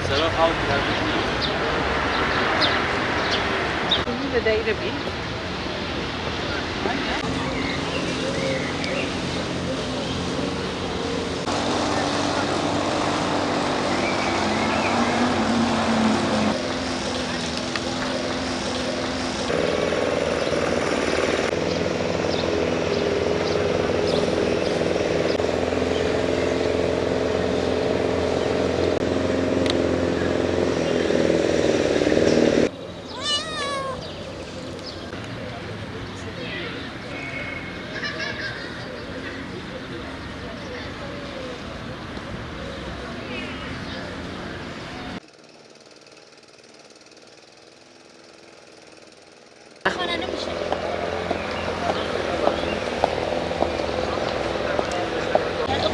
سبب حاول دايرة بيه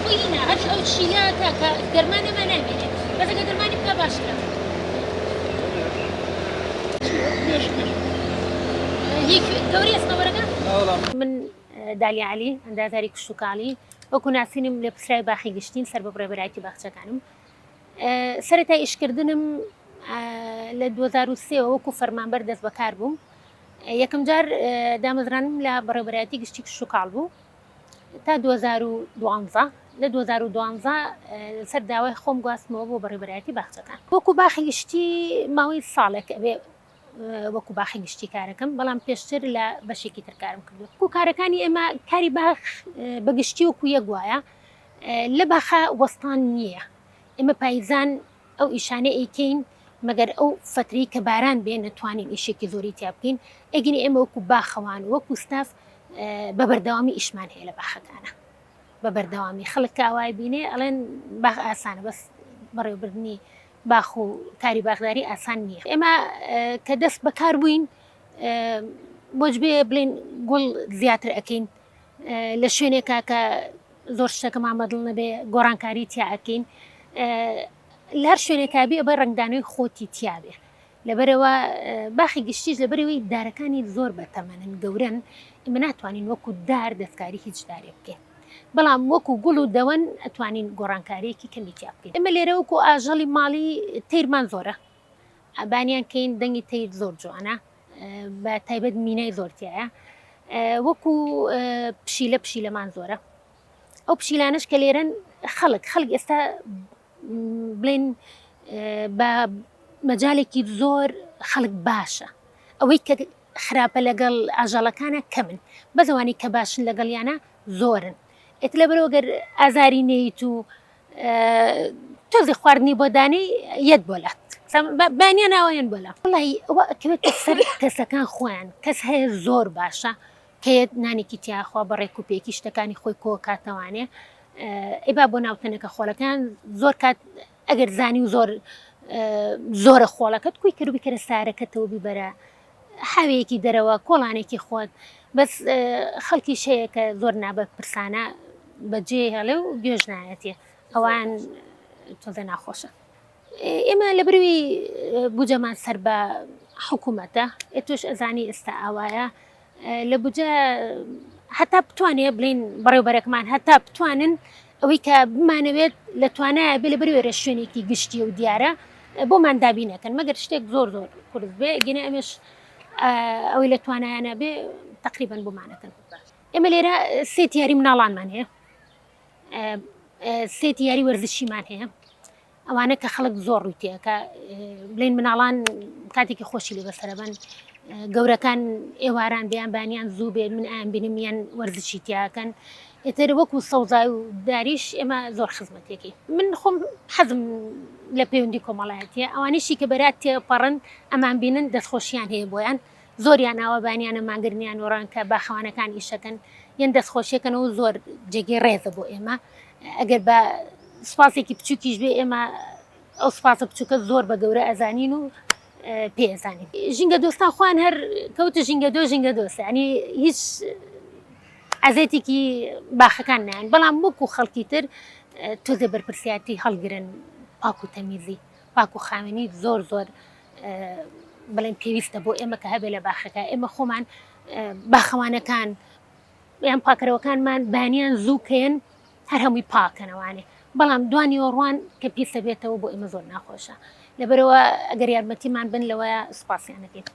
خوينا هرش أو تشيلات هكا درمانة ما نامنة بس هكا درمانة بكا باشرة هيك دوري اسمه ورقة من داليا علي عندها تاريخ الشوكالي وكنا سينم لبسراي باخي قشتين سر ببرا برايتي باخشا كانم سرتا إيش كردنم لدوزارو سيو وكو فرمان بردس بكاربوم یەکەم جار دامەزرانم لە بەڕێوەبەرایەتی گشتی شوکاڵ بوو تا 2012 لە 2012 سەر داوای خۆم گواستمەوە بۆ بەڕێوەبەرایەتی باخچەکان وەکو باخی گشتی ماوەی ساڵێک ئەبێ وەکو باخی گشتی کارەکەم بەڵام پێشتر لە بەشێکی تر کارم کردو وەکو کارەکانی ئێمە کاری باخ بەگشتی وەکو یەک وایە لە باخە وەستان نییە ئێمە پایزان ئەو ئیشانە ئەیکەین مەگەر ئەو فترەی کە باران بێ نەتوانین ئیشێکی زۆری تیا بکەین ئەگەنی ئێمە وەکو باخەوان وەکو ستاف بە بەردەوامی ئیشمان هەیە لە باخەکانە بە بەردەوامی خەڵک کاوای بینێ ئەڵێن باخ ئاسانە بەس بەڕێوەبردننی باخ و کاری باخداری ئاسان نییە ئێمە کە دەست بەکار بووین بۆچ بێ بڵێن گوڵ زیاتر ئەەکەین لە شوێنێکا کە زۆر شتەکەمان بەدڵ نەبێ گۆڕانکاری تیا ئەەکەین لە هەر شوێنێکا بێ بە ڕنگدانەوەی خۆتی تیاابێ لەبەرەوە باخی گشتیش لەبەرەوەی دارەکانی زۆر بەتەمەنن گەورن ئمە ناتوانین وەکو دار دەستکاری هیچ دارێ بکەین بەڵام وەکو گوڵ و دەوەن ئەتوانین گۆڕانکاریەکی کەمی تیا بکەین ئمە لێرە وەکو ئاژەڵی ماڵی تیرمان زۆرە ئەبانیان کەین دەنگی تیر زۆر جوانە بە تایبەت مینای زۆرتیایە وەکو پشیلەمان زۆرە ئەو پشیلانش کە لێرەن خەڵک ئێستا بڵێن بە مەجالێکی زۆر خەڵک باشە ئەوەی کە خراپە لەگەڵ ئاژەڵەکانە کەمن بەزەوانی کە باشن لەگەڵیانە زۆرن ئێت لەبەرەوە گەر ئازاری نەیت و تۆزی خواردنی بۆ دانەی یەت بۆلات بانیان ناوایان بۆلا وڵی ئەوە ئەکەوێتە سەر کەسەکان خۆیان کەس هەیە زۆر باشە کەیت نانێکی تیاخوا بە ڕێکوپێکی شتەکانی خۆی کۆ کاتەوانێ ئێبا بۆ ناوتەنەکە خۆڵەکان زۆر کات ئەگەر زانی و زۆرە خۆڵەکەت کوی کردو بکەرە سارەکەتەوە بیبەرە حاوەیەکی دەرەوە کۆڵانێکی خۆت بەس خەڵکی شەیە کە زۆر نابە پرسانە بەجێ هەڵێ و گوێژ نایەتێ ئەوان تۆزە ناخۆشە ئێمە لە بروی بوجەمان سەر بە حکوومەتە ئێتۆش ئەزانی ئێستا ئاوایە لە بجە هەتا بتوانێ بڵین بەڕێوبەرەکمان هەتا بتوانن ئەوەی کە بمانەوێت لە توانایە بێ لە بەرێرە شوێنێکی گشتی و دیارە بۆمان دابینەکەن مەگەر شتێک زۆر کورد بێ گەنە ئەمەش ئەوەی لە توانایانە بێ تقریبان بۆمانەکەن ئێمە لێرە سێ یاری مناڵانمان هەیە سێ یاری وەرزشیمان هەیە ئەوانە کە خەڵک زۆر ڕووتیە کە بڵین مناڵان کاتێکی خۆشی لێ بەسەرەبەن گەورەکان ئێواران بیان بانیان زوو بێت من ئایان بینمیان وەرزشی تیاکەن ئێتر وەکو سەوزای و داریش ئێمە زۆر خزمەتێکی من خۆم حەزم لە پەیوەندی کۆمەڵایەتیە ئەوانیشی کە بەرات تێپەڕن ئەمان بینن دەستخۆشیان هەیە بۆیان زۆریان ئاوابانیانە ماگرنیان وەڕان کە باخەوانەکان ئیشەکەن یان دەستخۆشیەکەنەوە زۆر جێگەی ڕێزە بۆ ئێمە ئەگەر بە سوپاسێکی بچووکیش بێ ئێمە ئەو سوپاسە بچووکە زۆر بە گەورە ئەزانین و پێزانین ژینگە دۆستان خوان هەر کەوتە ژینگە دۆست ینی هیچ ئازێتێکی باخەکان نایەن بەڵام وەکو خەڵکی تر تۆزێ بەرپرسیاتی هەڵگرن پاک و تەمیزی پاک و خاوێنی زۆر بڵێن پێویستە بۆ ئێمە کە هەبێ لە باخەکە ئێمە خۆمان باخەوانەکان یان پاکەرەوەکانمان بانیان زووکەن هەر هەمووی پاکەنەوانێ بەڵام دوانی ئۆڕوان کە پیسە بێتەوە بۆ ئێمە زۆر ناخۆشە لەبەرەوە ئەگەر یارمەتیمان بن لەوەیە سوپاسیانەکەین.